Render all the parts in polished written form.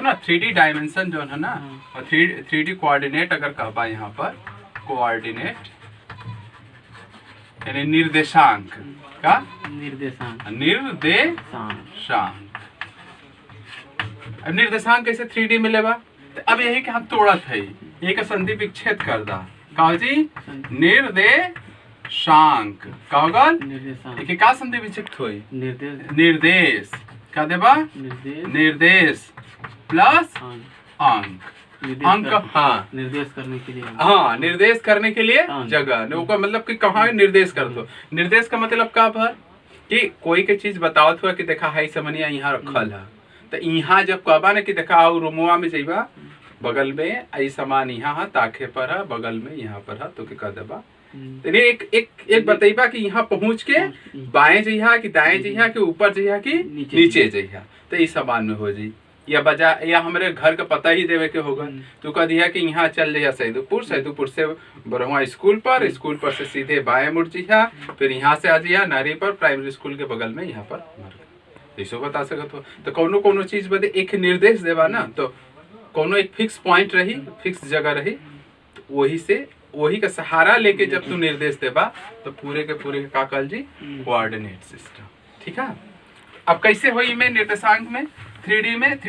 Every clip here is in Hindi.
ना 3D डायमेंशन जो है ना, और 3D कोऑर्डिनेट अगर कहबा यहाँ पर कोऑर्डिनेट यानी निर्देशांक का निर्देशांक। अब निर्देशांक कैसे 3D मिलेगा? तो अब यही कि हम तोड़त है, ये का संधि विच्छेद कर दा कहो जी निर्देशांक का होगा एक का संधि विच्छेद होई निर्देश का देबा निर्देश प्लस अंक अंक। हाँ निर्देश करने के लिए, हाँ निर्देश करने के लिए जगह का मतलब कि कहाँ निर्देश कर दो। निर्देश का मतलब का भर कि कोई के चीज बतावत हुआ कि देखा है समनिया यहाँ रखल है, तो यहाँ जब कहबा ना कि देखा आओ रूमुआ में जाइबा बगल में आई सामान यहाँ है ताखे पर है बगल में यहाँ पर है तो क्या कह देबा एक बतैबा कि यहाँ पहुँच के बाएं जइहा कि दाएं जइहा कि ऊपर जइहा कि नीचे जइहा, तो इस सामान में हो जाई। या बजा या हमारे घर का पता ही देवे के होगा तो कह दिया कि यहाँ चल जाइए सैदुपुर से बरहुआ स्कूल पर से सीधे बाएं मुड़ जइहा, फिर यहाँ से आ जाइए नारी पर प्राइमरी स्कूल के बगल में यहाँ पर ऐसो बता सकत हो। तो कोनो कोनो चीज बदे एक निर्देश देवा ना, तो कोनो एक फिक्स पॉइंट रही, फिक्स जगह रही, तो वही का सहारा लेके जब तू निर्देश देबा तो पूरे के पूरे का कहल जी कोऑर्डिनेट सिस्टम। ठीक है, अब कैसे होई में निर्देशांक में 3D में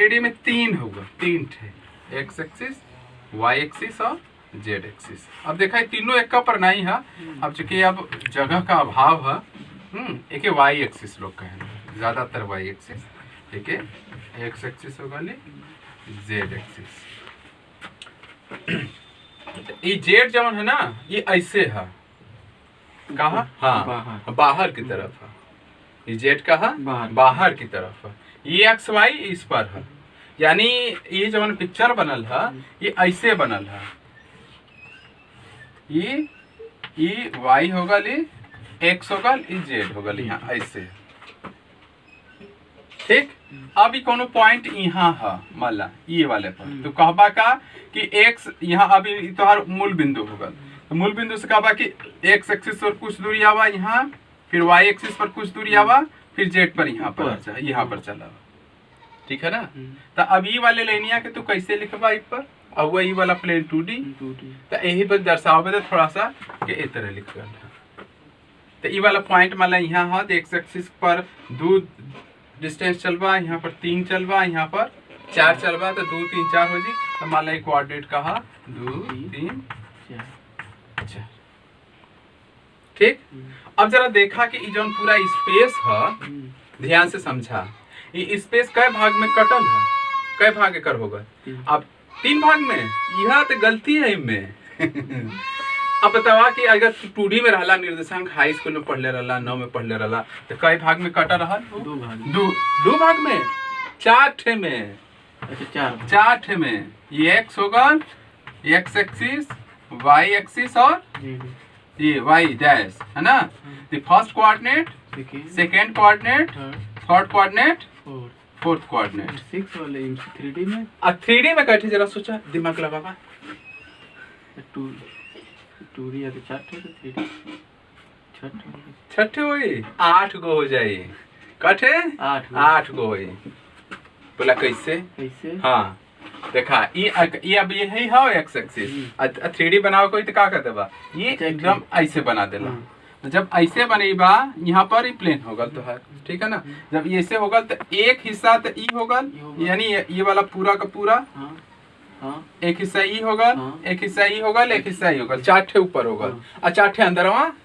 3 होगा, 3 थे, एक्स एक्सिस वाई एक्सिस और जेड एक्सिस। अब देखा है तीनों एक का पर नहीं है, अब चूंकि अब जगह का अभाव है, एक वाई एक्सिस लोग कहें ज्यादातर वाई एक्सिस, ठीक है एक्स एक्सिस होगा जेड एक्सिस। ये जेड जवन है ना ये ऐसे है कहा, हाँ बाहर की तरफ है, ये जेड कहा बाहर की तरफ है, ये एक्स वाई इस पर है, यानी ये जवन पिक्चर बनल है ये ऐसे बनल है, ये वाई होगा एक्स होगा जेड होगा यहाँ ऐसे। ठीक, अब ये कोनो पॉइंट यहाँ है मान ये वाले पर, तो कहबा का कि एक्स यहाँ अभी तोहार मूल बिंदु होगा, तो मूल बिंदु से कहबा कि एक्स एक्सिस पर कुछ दूरी आवा यहाँ, फिर वाई एक्सिस पर कुछ दूरी आवा, फिर जेड पर यहाँ पर चला। ठीक है ना, तो अब ये वाले लेनिया के तू कैसे लिखबा इस पर, अब वही वाला प्लेन 2D तो यही पर दर्शावे दे थोड़ा सा कि इस तरह लिख कर। तो ये वाला पॉइंट मान यहाँ है, तो एक्स एक्सिस पर 2 डिस्टेंस चलवा, यहाँ पर 3 चलवा, यहाँ पर 4 चलवा, तो 2 3 4 हो जी, तो मान ला कोऑर्डिनेट कहा 2 3 4। ठीक, अब जरा देखा कि ये जो पूरा स्पेस है, ध्यान से समझा, ये स्पेस कई भाग में कटल है, कई भाग एकर होगा, अब 3 भाग में, यह तो गलती है इनमें। अब बतावा कि अगर 2D में रहला निर्देशांक हाई स्कूल में पढ़ले रहला, 9 में पढ़ले रहला, तो कई भाग में कटा रहा? 2 भाग में, 4 ठे में, 4 ठे में। ये एक्स होगा, एक्स एक्सिस, वाई एक्सिस और ये वाई डैश है ना, the first coordinate, second coordinate, third coordinate, fourth coordinate. 6 वाले 3D में, 3D में कैसे जरा सोचा, दिमाग लगावा। 2D या तो 4 छठे होई, 8 गो हो जाए, कठे 8 गो होई। बोला कैसे? हाँ देखा ये अब ये है एक्स एक्सिस, 3D बनाओ कोई तो का कर देबा, ये एकदम ऐसे बना देला। जब ऐसे बनेबा यहाँ पर ही प्लेन होगा तो है, ठीक है ना, जब ये ऐसे होगा तो एक हिस्सा तो ई होगा, यानी ये वाला पूरा का पूरा, एक हिस्सा ई होगा, एक हिस्सा ई होगा, एक हिस्सा ई होगा, 4 ठे ऊपर होगा और 4 ठे अंदर वहाँ।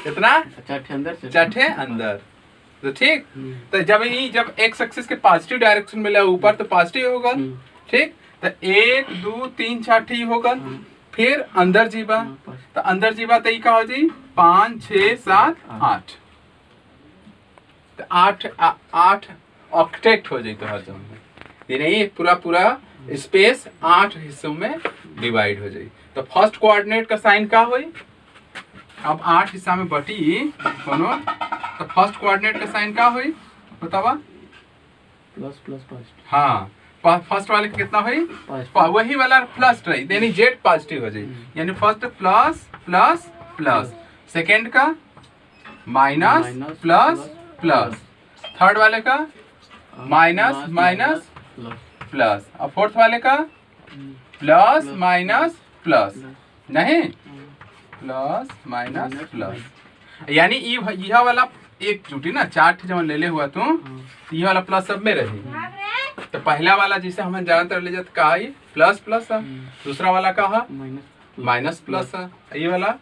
कितना? 4 ठे अंदर। तो ठीक, तो जब एक्स एक्सिस के पॉजिटिव डायरेक्शन में ऊपर तो पॉजिटिव होगा। ठीक, तो 1 2 3 4 ठे होगा, फिर अंदर जीवा, तो अंदर जीवा तो का हो जी 5 6 7 8, तो 8 ऑक्टेट हो जाए, तो हर जगह नहीं पूरा स्पेस 8 हिस्सों में डिवाइड हो जाए। तो फर्स्ट कोऑर्डिनेट का साइन का होई, अब 8 हिस्सा में बटी कोनो, तो फर्स्ट कोऑर्डिनेट का साइन का होई बतावा, प्लस। हाँ, फर्स्ट वाले का कितना हुई, वही वाला प्लस रही, यानी जेड पॉजिटिव हो जाए, यानी फर्स्ट प्लस, सेकेंड का माइनस प्लस, थर्ड वाले का माइनस प्लस। अब फोर्थ वाले का प्लस माइनस प्लस, नहीं प्लस माइनस प्लस, यानी यह वाला एक जुटी ना, चार्ट जब ले हुआ तू यह वाला प्लस सब में रही। तो पहला वाला जिसे हम ज्यादातर ले जाते का प्लस प्लस है, दूसरा वाला का माइनस प्लस है, ये वाला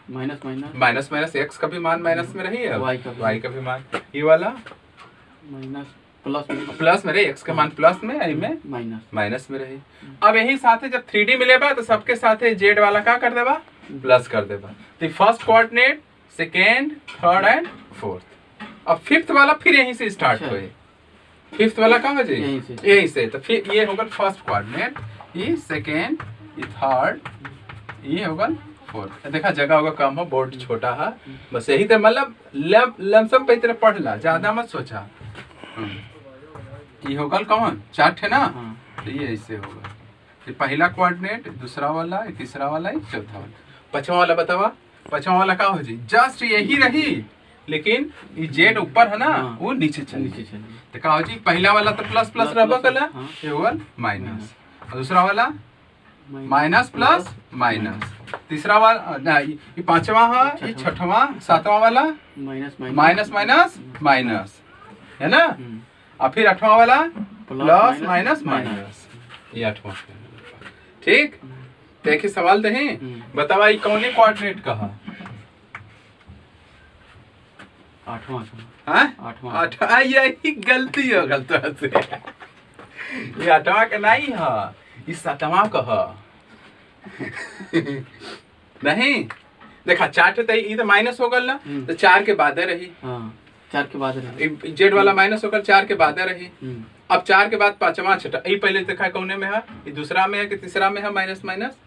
माइनस माइनस एक्स का भी मान माइनस में रही है, वाई का भी मान, ये वाला प्लस में रही, एक्स का मान प्लस में, आई में माइनस में रही। अब यही साथ जब 3D मिलेगा तो सबके साथ जेड वाला का कर देगा प्लस कर देगा। तो first coordinate, second, third and fourth. अब फिफ्थ वाला फिर यहीं से स्टार्ट हुए, फिफ्थ वाला कहाँ है जी यहीं से। तो फिर ये होगा फर्स्ट कोऑर्डिनेट, ये सेकेंड, ये थर्ड, ये होगा फोर्थ। देखा जगह होगा कम हो, बोर्ड छोटा है, बस यही तो मतलब लमसम पे तरह पढ़ ला, ज्यादा मत सोचा। ये होगा कौन चार्ट है ना, तो ये ऐसे होगा, ये पहला कोऑर्डिनेट, दूसरा वाला, तीसरा वाला, चौथा वाला, पांचवा वाला बतावा। पांचवा वाला का हो जी जस्ट यही रही, लेकिन ये जेड ऊपर है ना वो नीचे चली। तो का हो जी पहला वाला तो प्लस प्लस रहबा कला, ये होगा माइनस, और दूसरा वाला माइनस प्लस माइनस, तीसरा वाला ये पांचवा है, ये छठवा, सातवां वाला माइनस माइनस माइनस है ना, और फिर आठवां वाला प्लस माइनस माइनस, ये आठवां। ठीक, देखिए सवाल दे बतावा ये कौन कोऑर्डिनेट कहा, आठवां। यही गलती हो गलत से, ये आठवां का नहीं है, ये सातवां का नहीं। देखा चार तो माइनस हो गल ना, तो चार के बाद रही, चार के बाद रही, जेड वाला माइनस होकर चार के बाद रही। अब चार के बाद पांचवा छठा, ये पहले देखा कौने में है, ये दूसरा में है कि तीसरा में है, माइनस माइनस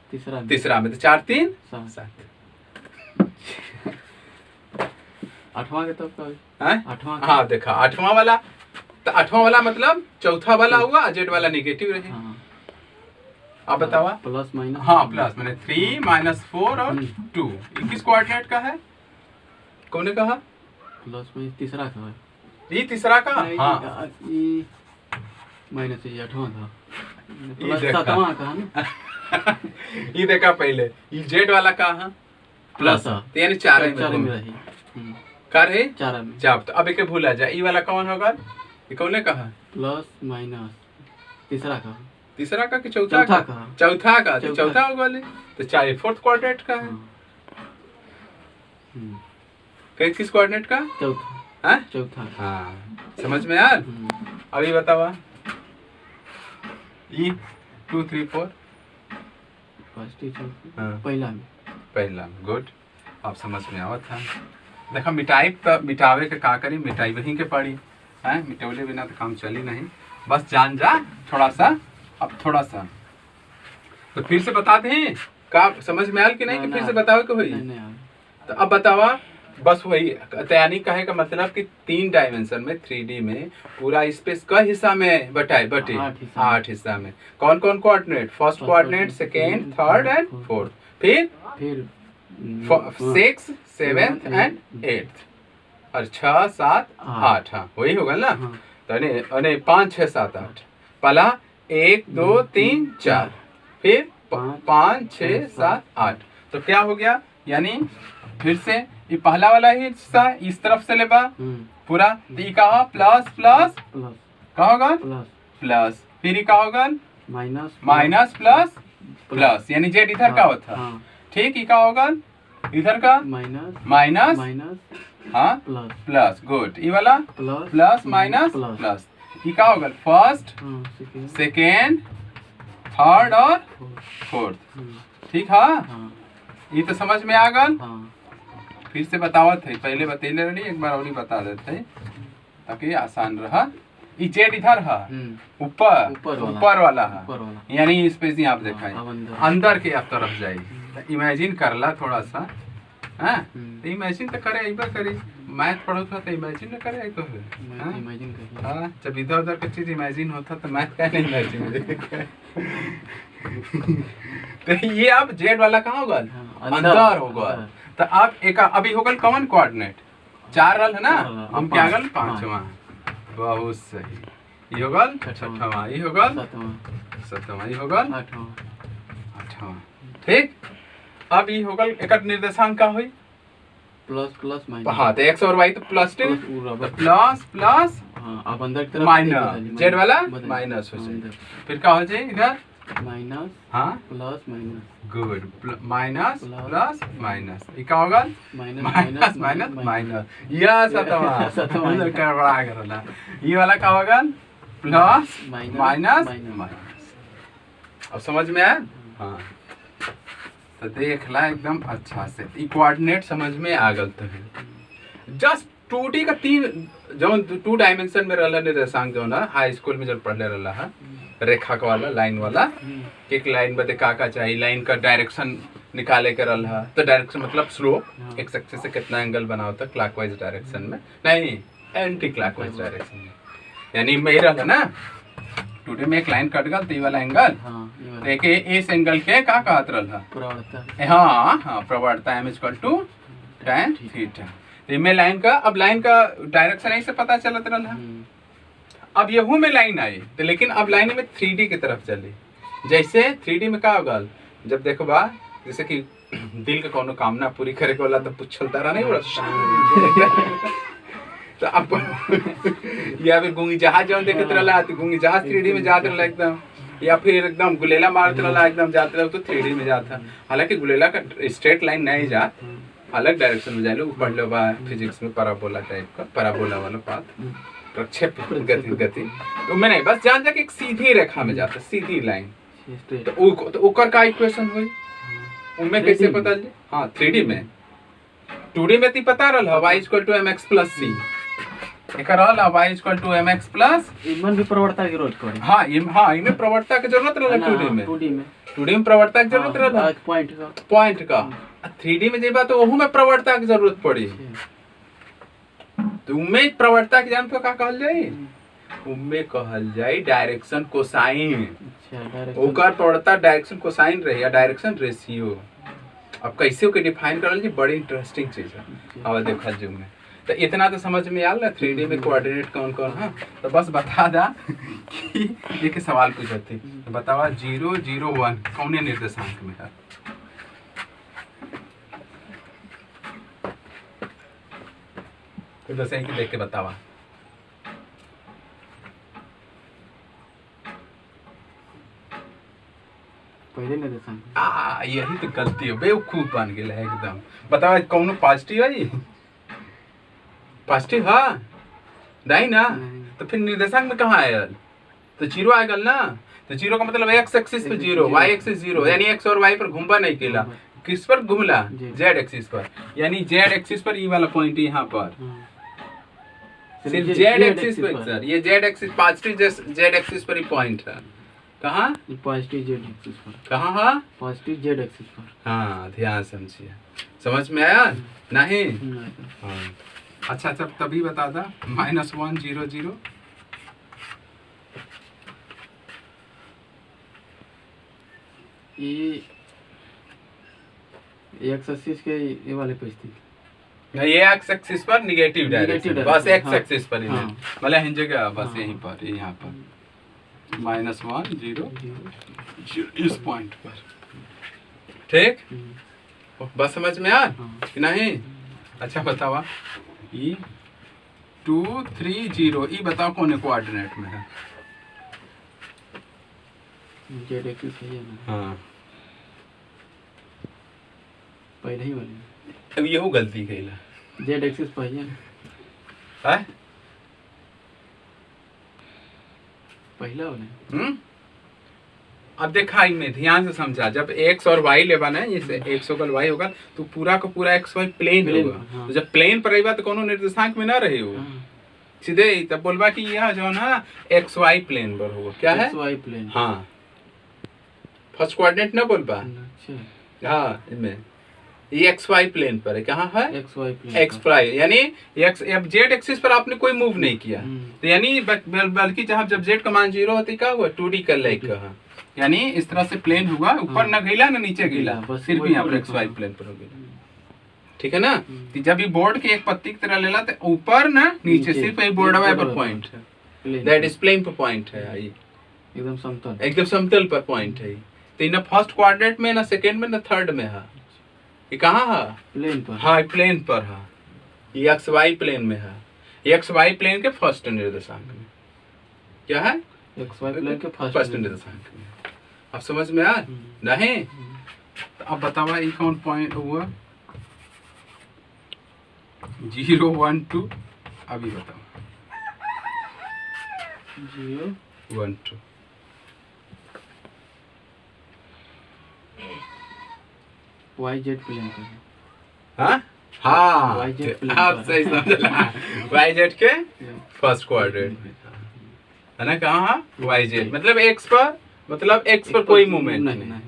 तीसरा में, तो 4 3 7। आठवां के तो आठवां, हाँ देखा आठवां वाला, तो आठवां वाला मतलब चौथा वाला हुआ, जेड वाला नेगेटिव रही। आप बतावा प्लस माइनस, हाँ प्लस मैंने 3 - 4 और 2, ये किस कोऑर्डिनेट का है, कौन ने कहा प्लस में तीसरा का है, ये तीसरा का, हाँ ये माइनस ये आठवां था, ये सातवां का है ना। ये देखा पहले ये जेड वाला का है प्लस, तो यानी चार में रही, कर है चार में, जब तो अब एक भूला जाए, ये वाला कौन होगा, ये कौन ने कहा प्लस माइनस तीसरा का, तीसरा का कि चौथा का, चौथा का, तो चौथा होगा, तो चाहे फोर्थ कोऑर्डिनेट का है, किस कोऑर्डिनेट का, चौथा, हाँ चौथा, हाँ समझ में यार। अभी बतावा ये 2 3 4 पहला में, पहला गुड, आप समझ में आवत था। देखा मिटाई तो मिटावे के का करी, मिटाई वहीं के पड़ी है, मिटौले बिना तो काम चली नहीं, बस जान जा थोड़ा सा। अब थोड़ा सा तो फिर से बताते हैं का समझ में आयल कि नहीं, कि फिर से बताओ कि भाई, तो अब बतावा बस वही तैयारी कहे का मतलब कि 3 डायमेंशन में 3D में पूरा स्पेस का हिस्सा में बटे 8 हिस्सा में कौन कौन coordinate, first coordinate, second, third and fourth, फिर 6 7 एंड 8 और 6 7 8, हाँ वही होगा ना। तो 5 6 7 8, पहला 1 2 3 4, फिर 5 6 7 8, तो क्या हो गया, यानी फिर से ये पहला वाला हिस्सा इस तरफ से लेबा पूरा, तो ये का प्लस प्लस का होगा प्लस, फिर ये का होगा माइनस प्लस प्लस, यानी जेड इधर का होता, ठीक, ये का होगा इधर का माइनस हाँ प्लस, गुड, ये वाला प्लस माइनस प्लस, ये का होगा फर्स्ट सेकेंड थर्ड और फोर्थ, ठीक है, ये तो समझ में आ गल। फिर से बतावत है, पहले बतेले रही, एक बार और बता देते ताकि आसान रहा। ये जेड इधर है, ऊपर वाला है, यानी स्पेस यहाँ पे देखा है, अंदर के आप तरफ जाए, इमेजिन कर ला थोड़ा सा, हाँ तो इमेजिन तो करे, एक बार करे, मैथ पढ़ो था तो इमेजिन न करे, तो हाँ जब इधर उधर की चीज इमेजिन होता तो मैथ का नहीं इमेजिन। तो ये अब जेड वाला कहाँ होगा, अंदर होगा, तो अब एक अभी होगल कौन कोऑर्डिनेट, 4 रल है ना, हम क्या गल 5वां, बहुत सही, ई हो गल छठवां, ई हो गल सातवां, सातवां, ई हो गल आठवां, आठवां। ठीक, अब ई हो गल एकर निर्देशांक का होई प्लस प्लस माइनस। हाँ तो x और y तो प्लस टे प्लस प्लस हाँ अब अंदर की तरफ माइनस जेड वाला बदल- माइनस हो जाए, अंदर। फिर क्या हो जाए इधर माइनस हाँ plus minus good minus plus plus minus ये क्या होगा माइनस माइनस माइनस माइनस यह सतवा सतवां। करवा करला ये वाला क्या होगा plus minus minus minus. Minus. अब समझ में आया हाँ तो देख ला एकदम अच्छा से ई कोऑर्डिनेट समझ में आ गल तो है जस्ट 2D का तीन जो 2 डायमेंशन में रहला निर्देशांक जो ना हाई स्कूल में जब पढ़ले रहला है रेखा का वाला लाइन वाला एक लाइन बदे का चाहिए लाइन का डायरेक्शन निकाले के रहला है तो डायरेक्शन मतलब स्लोप एक्स एक्सिस से कितना एंगल बना होता है क्लॉकवाइज डायरेक्शन में नहीं एंटी क्लॉकवाइज डायरेक्शन में यानी मैं रहला ना 2D में एक लाइन कट गल तो ये वाला एंगल देखे इस एंगल के का कहत रहला प्रवणता हाँ हाँ प्रवणता m equal to tan theta में लाइन का अब लाइन का डायरेक्शन ऐसे पता चलत रहा अब यहू में लाइन आई तो लेकिन अब लाइन में 3D की तरफ चली जैसे 3D में का होगा जब देखो बा जैसे कि दिल का कोनो कामना पूरी करे के वाला तो पूछलता रहा नहीं बड़ा तो अब या फिर गूंगी जहाज जौन देखत रहला तो गूंगी जहाज 3D में जात रहला एकदम या फिर एकदम गुलेला मारत रहला एकदम जात रहला तो 3D में जाता हालांकि गुलेला का स्ट्रेट लाइन नहीं जात अलग डायरेक्शन में जाए लो पढ़ लो बा फिजिक्स में पराबोला टाइप का पराबोला वाला पाथ प्रक्षेप गति तो मैं नहीं बस जान जा कि एक सीधी रेखा में जाता सीधी लाइन तो ओकर का इक्वेशन हुई उनमें कैसे पता चले हाँ 3D में 2D में ती पता रहल y = mx + c एकर रहल y = mx + इमन भी प्रवणता की रोज करे हाँ इनमें प्रवणता की जरूरत रहल 2D में प्रवणता की जरूरत रहल पॉइंट का 3D में जेबा तो वहू में प्रवणता की जरूरत पड़ी तो उम्मेद प्रवणता की जान तो का कहल जाई उम्मेद कहल जाई डायरेक्शन कोसाइन ओकर प्रवणता डायरेक्शन कोसाइन रही या डायरेक्शन रेशियो अब कैसे ओके डिफाइन करल जी बड़ी इंटरेस्टिंग चीज है अब देखल जी में तो इतना तो समझ में आल ना 3D में कोऑर्डिनेट कौन कौन है तो बस बता दा कि एक सवाल पूछती तो बतावा 0 0 1 कौन निर्देशांक में है तो जैसे कि देख के बतावा पहले निर्देशांक यही तो गलती है बेवकूफ बन गया एकदम बतावा कौन पॉजिटिव है पॉजिटिव हाँ नहीं ना तो फिर निर्देशांक में कहाँ आया तो 0 आ गल ना तो 0 का मतलब x एक्सिस पे 0 y एक्सिस 0 यानी x और y पर घूमबा नहीं केला किस पर घूमला z एक्सिस पर यानी z एक्सिस पर ये वाला पॉइंट यहाँ पर सिर्फ z एक्सिस पर सर ये z axis positive z axis पर ही पॉइंट है कहाँ पॉजिटिव z एक्सिस पर कहाँ हाँ पॉजिटिव z एक्सिस पर हाँ ध्यान समझिए समझ में आया नहीं हाँ अच्छा अच्छा तभी बता दा -1 0 0 ये x एक्सिस के ये वाले पे स्थित ये एक्स एक्सिस पर निगेटिव डायरेक्शन बस एक्स हाँ, एक्सिस पर ही हाँ, मतलब हिंज जगह बस हाँ, यहीं पर यहाँ पर -1 0 इस पॉइंट पर ठीक बस समझ में आ कि नहीं अच्छा बतावा ई 2 3 0 ई बताओ कौन कोऑर्डिनेट में है z एक्सिस है ना हाँ पहले ही वाले अब यहू गलती कइला z एक्सिस पर है है पहला वाला अब देखा इनमें ध्यान से समझा जब x और y लेबा ना जैसे x होगा y होगा तो पूरा का पूरा x y प्लेन होगा हाँ। तो जब प्लेन पर रहीबा तो कोनो निर्देशांक में ना रही हो सीधे तब बोलबा कि यह जो ना x y प्लेन पर होगा क्या है x y प्लेन हाँ फर्स्ट कोऑर्डिनेट ना बोलबा अच्छा हाँ इनमें ये एक्स वाई प्लेन पर है कहाँ है x y plane x y यानी एक्स अब जेड एक्सिस पर आपने कोई मूव नहीं किया तो यानी बल्कि जहाँ जब जेड का मान 0 होती क्या हुआ 2D का लाइक कहा यानी इस तरह से प्लेन हुआ ऊपर ना गईला ना नीचे गईला सिर्फ यहाँ पर एक्स वाई प्लेन पर हो गया ठीक है ना तो जब ये बोर्ड के एक पत्ती की तरह लेला तो ऊपर ना नीचे सिर्फ ये बोर्ड पर पॉइंट है दैट इज प्लेन पर पॉइंट है आई, एकदम समतल, एकदम समतल पर पॉइंट है। तो ना फर्स्ट क्वाड्रेंट में, ना सेकंड में, ना थर्ड में है। ये कहाँ है? प्लेन पर। हाँ प्लेन पर है, ये एक्स वाई प्लेन में है। एक्स वाई प्लेन के फर्स्ट निर्देशांक में क्या है? एक्स वाई प्लेन के फर्स्ट निर्देशांक में। अब समझ में आ नहीं? तो अब बतावा ये कौन पॉइंट हुआ? 0 1 2, अभी बताओ। 0 1 2 वाई जेड प्लेन पर। हाँ हाँ वाई जेड प्लेन आप पर। सही समझला। वाई जेड के फर्स्ट क्वाड्रेंट में है ना? कहाँ? वाई जेड मतलब एक्स पर, मतलब एक्स पर कोई मूवमेंट नहीं,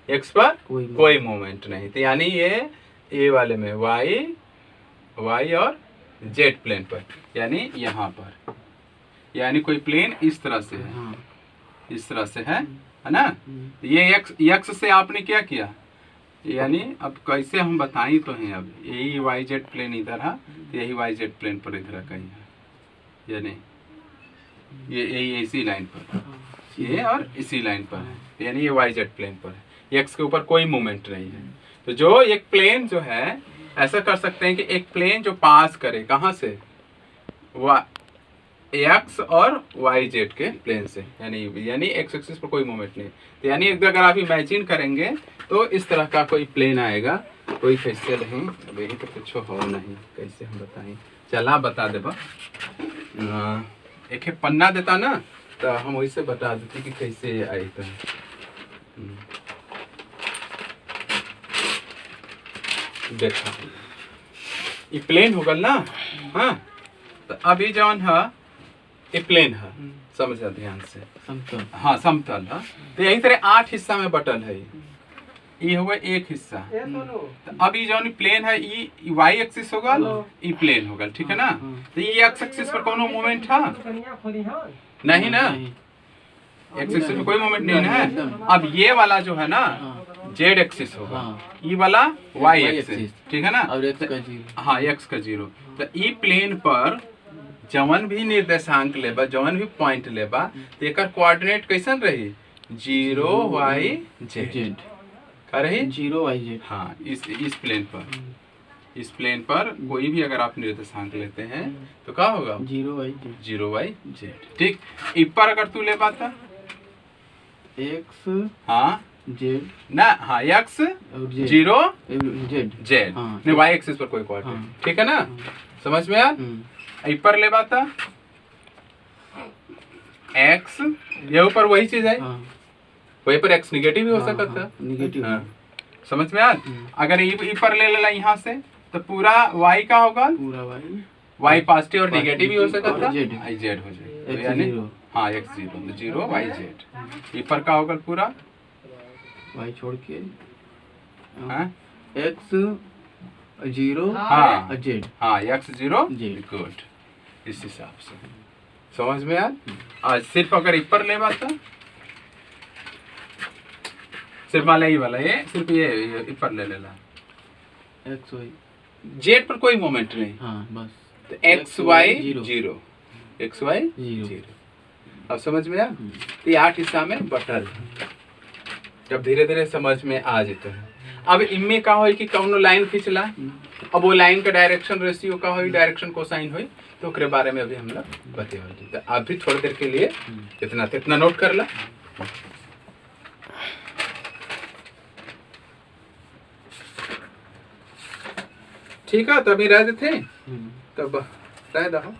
एक्स पर कोई मूवमेंट नहीं। तो यानी ये ए वाले में वाई और जेड प्लेन पर, यानी यहाँ पर, यानी कोई प्लेन इस तरह से है, हाँ। इस तरह से है ना? ये एक्स से आपने क्या किया, यानी अब कैसे हम बताएं तो हैं। अब यही वाई जेड प्लेन इधर है, तो यही वाई जेड प्लेन पर इधर कहीं है, यानी ये यही इसी लाइन पर, ये और इसी लाइन पर है, यानी ये वाई जेड प्लेन पर है। एक्स के ऊपर कोई मूवमेंट नहीं है। तो जो एक प्लेन जो है, ऐसा कर सकते हैं कि एक प्लेन जो पास करे कहाँ से, एक्स और वाई जेड के प्लेन से, यानी एक्स एक्सिस पर कोई मूवमेंट नहीं। तो यानी अगर आप इमेजिन करेंगे तो इस तरह का कोई प्लेन आएगा, कोई कैसे नहीं, अब यही तो कुछ हो नहीं, कैसे हम बताएं? चला बता देबा, एक पन्ना देता ना, तो हम वैसे बता देते कि कैसे आई। तो देखा ये प्लेन हो गल ना, हाँ। तो अभी जौन है ये प्लेन है, समझ ध्यान से, समतल, हाँ समतल है। तो यही तरह 8 हिस्सा में बटल है। ये हुआ एक हिस्सा। तो अब ये जौन प्लेन है, ये वाई एक्सिस होगा, ये प्लेन होगा, ठीक है ना? तो ये एक्स एक्सिस पर कोनो मूवमेंट था नहीं ना, एक्स एक्सिस में कोई मूवमेंट नहीं है। अब ये वाला जो है ना जेड एक्सिस होगा, ये वाला वाई एक्सिस, ठीक है ना? और एक्स का 0, हाँ एक्स का 0। तो ई प्लेन पर जवन भी निर्देशांक लेबा, जवन भी पॉइंट लेबा, तो एक कोऑर्डिनेट कैसन रही? 0 वाई जेड का रही, 0 वाई जेड। हाँ इस प्लेन पर, इस प्लेन पर कोई भी अगर आप निर्देशांक लेते हैं तो क्या होगा? 0 वाई जेड, 0 वाई जेड, ठीक। इस पर अगर तू ले पाता एक्स, हाँ जेड ना, हाँ एक्स और 0 जेड, जेड, हाँ, नहीं वाई एक्सिस पर कोई कोऑर्डिनेट, ठीक है ना? समझ में आया? इस पर ले पाता एक्स, ये ऊपर वही चीज है, वही पर एक्स निगेटिव भी हो सकता था, निगेटिव, समझ में आया? अगर ई पर ले लेला यहाँ से, तो पूरा वाई का होगा, पूरा वाई पॉजिटिव और निगेटिव भी हो सकता था, जेड आई जेड हो जाए, यानी हाँ एक्स 0 0 वाई जेड। ई पर का होगा पूरा वाई छोड़ के एक्स 0 हाँ जेड, हाँ एक्स 0 जेड, गुड। इस हिसाब से समझ में आया? आज सिर्फ अगर इस पर ले बात, सिर्फ वाला ही वाला, ये सिर्फ ये इस पर ले लेला, एक्स वाई जेड पर कोई मोमेंट नहीं, हाँ बस, तो एक्स वाई 0, एक्स वाई 0। अब समझ में आया? तो 8 हिस्सा में बटल, जब धीरे धीरे समझ में आ जाता है। अब इनमें का हो कि कौन लाइन खींचला, अब वो लाइन का डायरेक्शन रेशियो का हो, डायरेक्शन कोसाइन हो, तो ओकरे बारे में अभी हम लोग बतेवल। तो आप भी थोड़ी देर के लिए इतना नोट कर ला। ठीक है, तो अभी रह देते, तब रह दो।